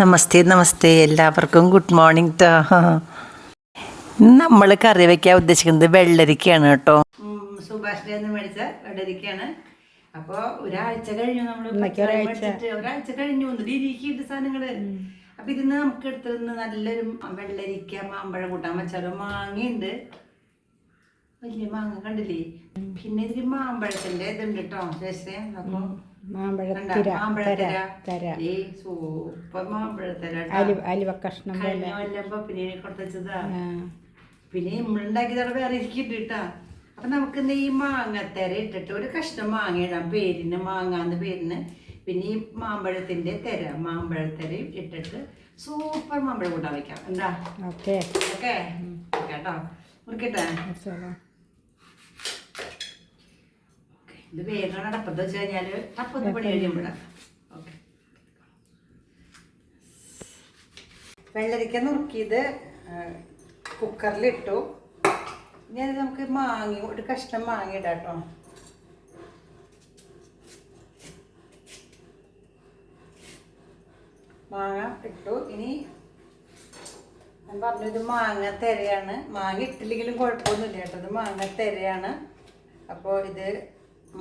നമസ്തേ നമസ്തേ, എല്ലാവർക്കും good morning ട്ടോ. നമ്മൾ കറി വയ്ക്കാൻ ഉദ്ദേശിക്കുന്നത് വെള്ളരിക്കയാണ് കേട്ടോ. സുഭാഷിന്റെ നിന്ന് മേടിച്ച വെള്ളരിക്കയാണ്. അപ്പോൾ ഒരാഴ്ച കഴിഞ്ഞു, നമ്മൾ ഒരാഴ്ച കഴിഞ്ഞു ഇരിക്കിട്ട് സാധനങ്ങള്. അപ്പൊ ഇതിന്ന് നമുക്ക് എടുത്തിരുന്ന് നല്ലൊരു വെള്ളരിക്ക മാമ്പഴം കൂട്ടാൻ വെച്ചാലോ. മാങ്ങയുണ്ട്, വലിയ മാങ്ങ കണ്ടില്ലേ. പിന്നെ ഇതിൽ മാമ്പഴത്തിന്റെ ഇതുണ്ട് കേട്ടോ ചേച്ചേ. അപ്പൊ സൂപ്പർ മാമ്പഴത്തര പപ്പിനെ കൊടുത്തതാ. പിന്നെ നമ്മളുണ്ടാക്കിയതവിടെ വേറെ ഇരിക്കിട്ട് കേട്ടാ. അപ്പൊ നമുക്ക് ഈ മാങ്ങത്തര ഇട്ടിട്ട് ഒരു കഷ്ണം മാങ്ങ ഇടാം, പേരിന് മാങ്ങാന്ന് പേരിന്. പിന്നെ ഈ മാമ്പഴത്തരയും ഇട്ടിട്ട് സൂപ്പർ മാമ്പഴം കൂട്ടാൻ വെക്കാം. എന്താ? ഓക്കെ കേട്ടോ, മുറിക്കട്ടെ. ഇത് വേഗം അടപ്പത്ത് വെച്ച് കഴിഞ്ഞാല് അപ്പത്ത് പണി കഴിയുമ്പോഴാ. ഓക്കെ, വെള്ളരിക്ക നുറുക്കിയത് കുക്കറിലിട്ടു. ഇനി അത് നമുക്ക് ഒരു കഷ്ണം മാങ്ങ ഇടാം കേട്ടോ. മാങ്ങ ഇട്ടു. ഇനി ഞാൻ പറഞ്ഞത് മാങ്ങ തെരയാണ്. മാങ്ങ ഇട്ടില്ലെങ്കിലും കുഴപ്പമൊന്നുമില്ല കേട്ടോ, ഇത് മാങ്ങ തെരയാണ്. അപ്പോൾ ഇത്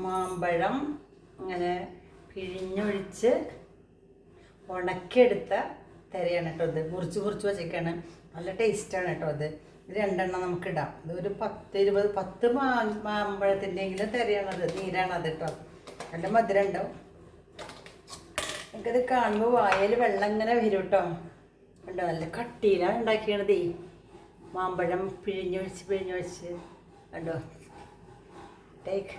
മാമ്പഴം ഇങ്ങനെ പിഴിഞ്ഞൊഴിച്ച് ഉണക്കിയെടുത്ത തെരയാണ് കേട്ടോ. ഇത് മുറിച്ച് വെച്ചേക്കാണ്, നല്ല ടേസ്റ്റാണ് കേട്ടോ. ഇത് രണ്ടെണ്ണം നമുക്ക് ഇടാം. ഇത് ഒരു 10 മാമ്പഴത്തിൻ്റെയെങ്കിലും തെരയാണത്, നീരാണത് കേട്ടോ. നല്ല മധുരം ഉണ്ടാവും. എനിക്കത് കാണുമ്പോൾ വായയിൽ വെള്ളം ഇങ്ങനെ വരും കേട്ടോ. കണ്ടോ, നല്ല കട്ടിയിലാണ് ഉണ്ടാക്കിയണതേ. മാമ്പഴം പിഴിഞ്ഞൊഴിച്ച് കണ്ടോ. ടേക്ക്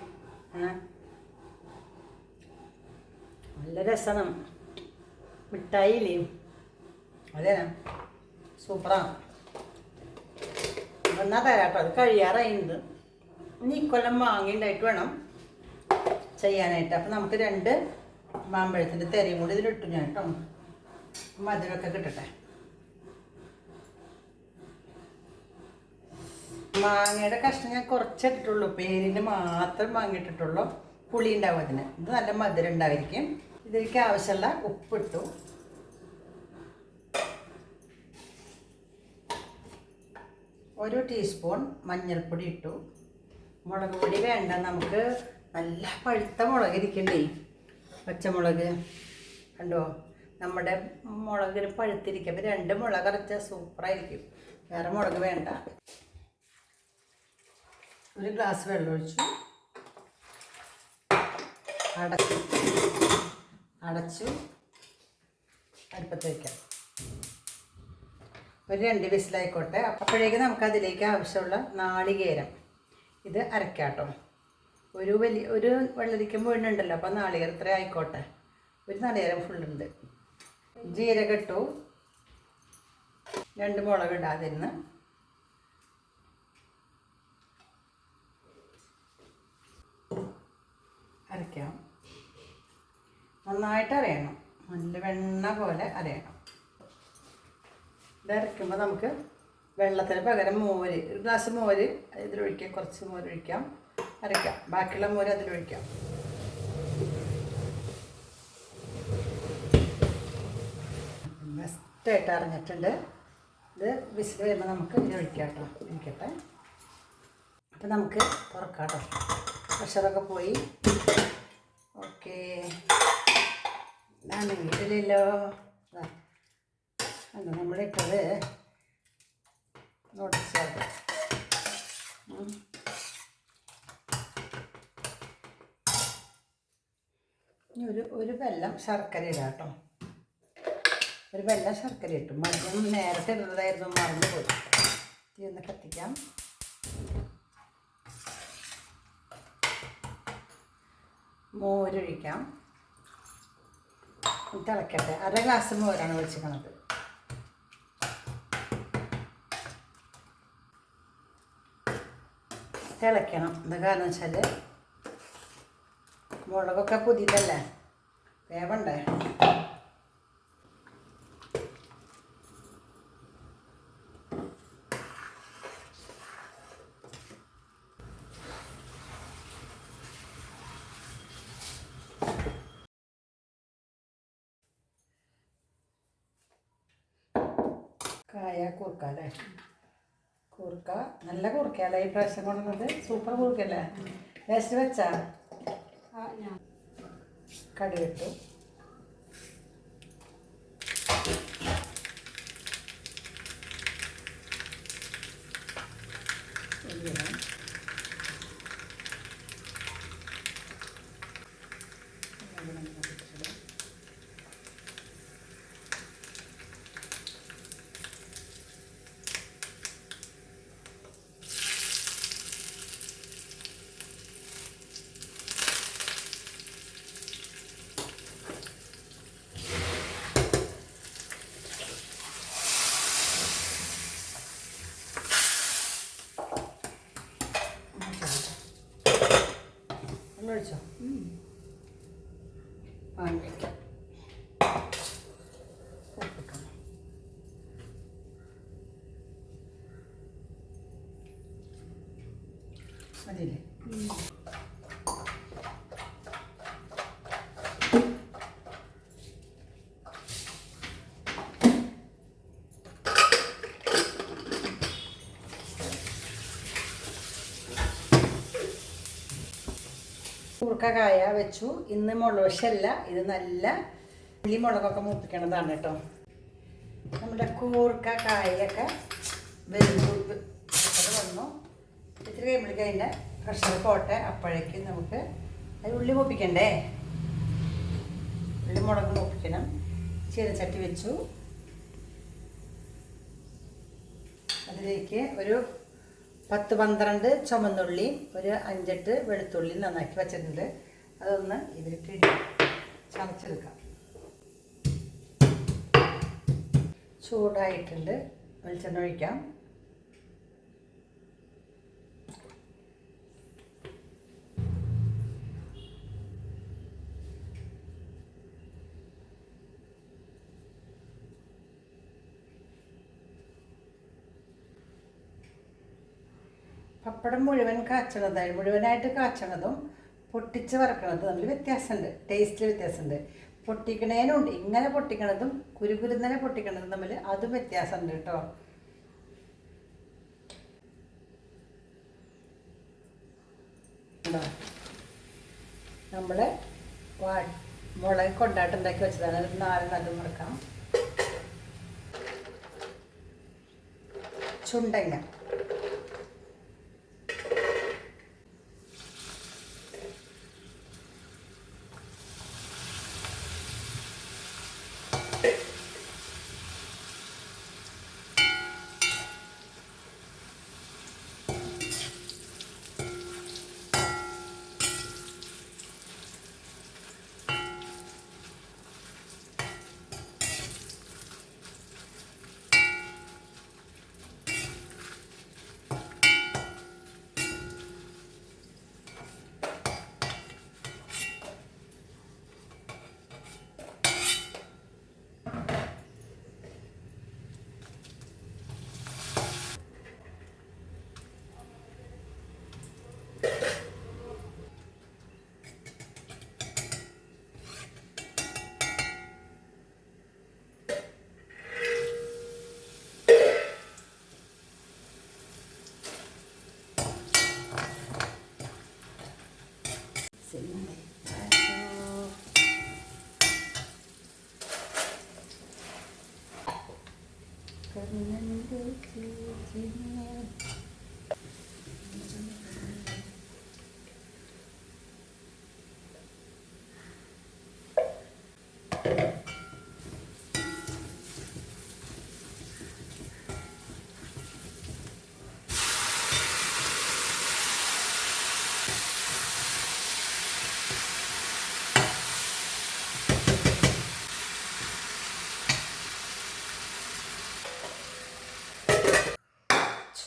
നല്ല രസമാണ്. മിഠായില്ലേ, അതെ, സൂപ്പറാണ്. എന്നാ തരാട്ടോ, അത് കഴിയാറായിട്ടുണ്ട്. ഇനി ഇക്കൊല്ലം മാങ്ങയുണ്ടായിട്ട് വേണം ചെയ്യാനായിട്ട്. അപ്പം നമുക്ക് 2 മാമ്പഴത്തിൻ്റെ തെരയും കൂടി ഇതിലിട്ടു ഞാൻ കേട്ടോ. മധുരമൊക്കെ കിട്ടട്ടെ. മാങ്ങയുടെ കഷ്ണം ഞാൻ കുറച്ചിട്ടിട്ടുള്ളൂ, പേരിന് മാത്രം മാങ്ങിയിട്ടിട്ടുള്ളൂ. പുളി ഉണ്ടാവും അതിന്. ഇത് നല്ല മധുരം ഉണ്ടായിരിക്കും. ഇതിലേക്ക് ആവശ്യമുള്ള ഉപ്പിട്ടു. ഒരു ടീസ്പൂൺ മഞ്ഞൾപ്പൊടി ഇട്ടു. മുളക് പൊടി വേണ്ട, നമുക്ക് നല്ല പഴുത്ത മുളക് ഇരിക്കണ്ടേ, പച്ചമുളക് കണ്ടോ. നമ്മുടെ മുളകിന് പഴുത്തിരിക്കും. അപ്പോൾ 2 മുളക് അരച്ചാൽ സൂപ്പറായിരിക്കും. വേറെ മുളക് വേണ്ട. ഒരു ഗ്ലാസ് വെള്ളം ഒഴിച്ചു, അടച്ചു അടുപ്പത്ത് വയ്ക്കാം. ഒരു 2 വിസിലായിക്കോട്ടെ. അപ്പോഴേക്ക് നമുക്കതിലേക്ക് ആവശ്യമുള്ള നാളികേരം ഇത് അരക്കാം കേട്ടോ. ഒരു വെള്ളരിക്ക മുഴുന്നുണ്ടല്ലോ, അപ്പോൾ നാളികേരം ഇത്ര ആയിക്കോട്ടെ. ഒരു നാളികേരം ഫുള്ളുണ്ട്. ജീരകം ഇട്ടു. 2 മുളക് ഇടാതിരുന്ന് അരയ്ക്കാം. നന്നായിട്ട് അരയണം, നല്ല വെണ്ണ പോലെ അരയണം. ഇത് അരയ്ക്കുമ്പോൾ നമുക്ക് വെള്ളത്തിന് പകരം മോര്, ഒരു ഗ്ലാസ് മോര് ഇതിലൊഴിക്കാം, കുറച്ച് മോരൊഴിക്കാം, അരയ്ക്കാം. ബാക്കിയുള്ള മോര് അതിലൊഴിക്കാം. ബെസ്റ്റായിട്ട് അരഞ്ഞിട്ടുണ്ട്. ഇത് വിസിൽ വരുമ്പോൾ നമുക്ക് ഇതിലൊഴിക്കാം കേട്ടോ. ഇരിക്കട്ടെ. അപ്പം നമുക്ക് തുറക്കാം കേട്ടോ. പ്രഷറൊക്കെ പോയി. ഓക്കെ, ഇതാണ് വീട്ടിലല്ലോ. അല്ല, നമ്മളിട്ടത് നോട്ടിച്ചത്. ഇനി ഒരു വെല്ലം ശർക്കര ഇടാം കേട്ടോ. ഒരു വെല്ലം ശർക്കര ഇട്ടു. മദ്യം നേരത്തെ ഇടുന്നതായിരുന്നു, മറന്നുപോയി. തീ ഒന്ന് കത്തിക്കാം. മോരൊഴിക്കാം. തിളക്കട്ടെ. 1/2 ഗ്ലാസ് മോരാണ് ഒഴിച്ചിരിക്കുന്നത്. തിളയ്ക്കണം. എന്താ കാരണം വെച്ചാൽ മുളകൊക്കെ പുതിയതല്ലേ, വേവണ്ടേ. കായ കൂർക്ക അല്ലേ? കൂർക്ക നല്ല കൂർക്കയല്ലേ ഈ പ്രാവശ്യം കൊണ്ടുവന്നത്? സൂപ്പർ കൂർക്കല്ലേ? ടേസ്റ്റ് വെച്ചാ കടി കിട്ടും. ഒഴിച്ചോ? വാങ്ങിക്കാം. മതിയില്ലേ? കൂർക്ക കായ വെച്ചു. ഇന്ന് മുളകല്ല, ഇത് നല്ല ഉള്ളി മുളകൊക്കെ മൂപ്പിക്കണതാണ് കേട്ടോ. നമ്മുടെ കൂർക്ക കായൊക്കെ വന്നു. ഇത്തിരി കഴിയുമ്പോഴേക്കും അതിൻ്റെ പ്രഷർ പോട്ടെ. അപ്പോഴേക്കും നമുക്ക് അത് ഉള്ളി മൂപ്പിക്കണ്ടേ? ഉള്ളി മുളക് മൂപ്പിക്കണം. ചീനച്ചട്ടി വെച്ചു. അതിലേക്ക് ഒരു 10-12 ചുമന്നുള്ളി, ഒരു 5-8 വെളുത്തുള്ളി നന്നാക്കി വെച്ചിട്ടുണ്ട്. അതൊന്ന് ഇതിലിട്ട് ചതച്ചെടുക്കാം. ചൂടായിട്ടുണ്ട്. വെളിച്ചെണ്ണ ഒഴിക്കാം. പപ്പടം മുഴുവനായിട്ട് കാച്ചണതും പൊട്ടിച്ച് വറക്കണതും തമ്മിൽ വ്യത്യാസമുണ്ട്. ടേസ്റ്റിൽ വ്യത്യാസമുണ്ട്. പൊട്ടിക്കണേനുണ്ട്. ഇങ്ങനെ പൊട്ടിക്കണതും കുരുകുരുന്നനെ പൊട്ടിക്കണതും തമ്മിൽ അതും വ്യത്യാസമുണ്ട് കേട്ടോ. നമ്മൾ മുളക് കൊണ്ടാട്ടുണ്ടാക്കി വെച്ചതാണ്. ഒരു 4 അതും വറക്കാം. ചുണ്ടങ്ങ,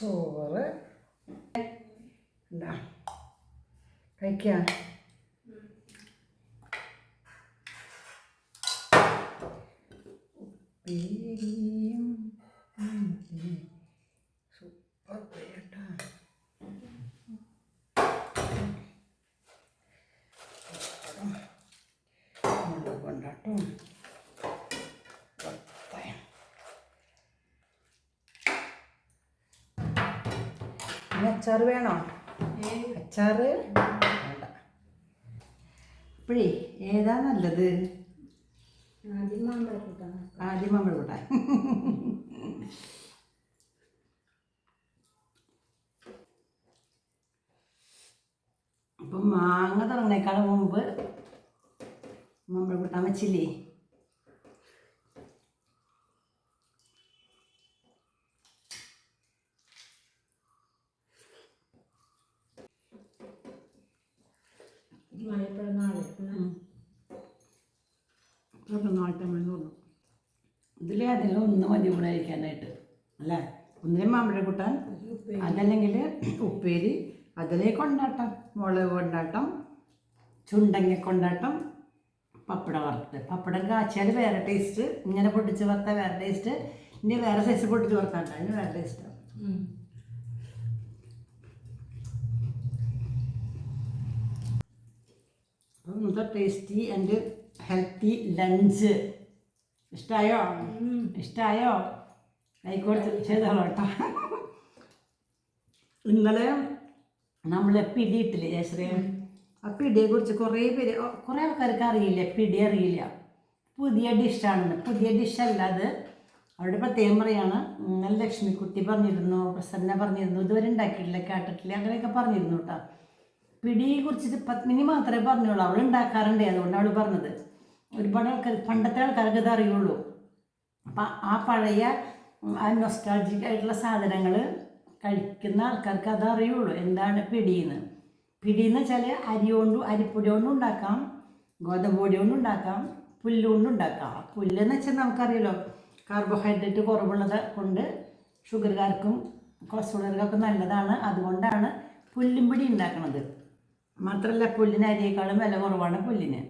ചോറ് കഴിക്കാം. ഉപ്പേരിയും സൂപ്പർ ഉപ്പേരിട്ടാ. മുളക് കൊണ്ടാട്ടും അച്ചാറ് വേണോ? അച്ചാറ് വേണ്ട. ഇപ്പോഴേ ഏതാ നല്ലത്? ആദ്യം മാമ്പഴ കൂട്ടാൻ. അപ്പം മാങ്ങ തുടങ്ങണേക്കാളും മുമ്പ് മാമ്പഴ കൂട്ടാൻ വെച്ചില്ലേ? ഇതിൽ ഏതെങ്കിലും ഒന്ന് മതി കൂടെ കഴിക്കാനായിട്ട് അല്ലേ? ഒന്നിനും മാമ്പഴ കൂട്ടാൻ, അതല്ലെങ്കിൽ ഉപ്പേരി, അതിലേ കൊണ്ടാട്ടം, മുളക് കൊണ്ടാട്ടം, ചുണ്ടങ്ങ കൊണ്ടാട്ടം, പപ്പടം വറുത്ത്. പപ്പടം കാച്ചിയാൽ വേറെ ടേസ്റ്റ്, ഇങ്ങനെ പൊട്ടിച്ച് വറുത്താൽ വേറെ ടേസ്റ്റ്, ഇനി വേറെ സൈസ് പൊട്ടിച്ച് വറുത്താൽ അതിന് വേറെ ടേസ്റ്റ്. അപ്പം ഇന്നത്തെ ടേസ്റ്റി ആൻഡ് ഹെൽത്തി ലഞ്ച് ഇഷ്ടമായോ? ഇഷ്ടമായോ? ആയിക്കോട്ടെ, ചെയ്തോളൂ കേട്ടോ. ഇന്നലെ നമ്മൾ പിടി ഇട്ടില്ലേ ജയശ്രീ? ആ പിടിയെ കുറിച്ച് കുറേ ആൾക്കാർക്ക് അറിയില്ല, പിടി അറിയില്ല. പുതിയ ഡിഷാണെന്ന്. പുതിയ ഡിഷല്ല അത്, അവിടെ പ്രത്യേകം പറയാണ്. ഇന്നലെ ലക്ഷ്മിക്കുട്ടി പറഞ്ഞിരുന്നു, പ്രസന്ന പറഞ്ഞിരുന്നു, ഇതുവരെ ഉണ്ടാക്കിയിട്ടില്ല, കേട്ടിട്ടില്ല, അങ്ങനെയൊക്കെ പറഞ്ഞിരുന്നു കേട്ടോ. പിടിയെ കുറിച്ചിട്ട് പത്മിനി മാത്രമേ പറഞ്ഞുള്ളൂ, അവൾ ഉണ്ടാക്കാറുണ്ട്, അതുകൊണ്ട് അവൾ പറഞ്ഞത്. ഒരുപാട് ആൾക്കാർ, പണ്ടത്തെ ആൾക്കാർക്ക് ഇത് അറിയുള്ളൂ. അപ്പം ആ പഴയ ആ നൊസ്റ്റാൾജിക് ആയിട്ടുള്ള സാധനങ്ങൾ കഴിക്കുന്ന ആൾക്കാർക്ക് അത് അറിയുള്ളൂ, എന്താണ് പിടിയെന്ന്. പിടിയെന്ന് വെച്ചാൽ അരിപ്പൊടി കൊണ്ടും ഉണ്ടാക്കാം, ഗോതമ്പ് പൊടി കൊണ്ടും ഉണ്ടാക്കാം, പുല്ല് കൊണ്ടും ഉണ്ടാക്കാം. പുല്ലെന്ന് വെച്ചാൽ നമുക്കറിയാലോ, കാർബോഹൈഡ്രേറ്റ് കുറവുള്ളത് കൊണ്ട് ഷുഗർകാർക്കും കൊളസ്ട്രോളുകാർക്കൊക്കെ നല്ലതാണ്. അതുകൊണ്ടാണ് പുല്ലും പിടി ഉണ്ടാക്കുന്നത്. മാത്രമല്ല പുല്ലിന് അരിയേക്കാളും വില കുറവാണ് പുല്ലിന്.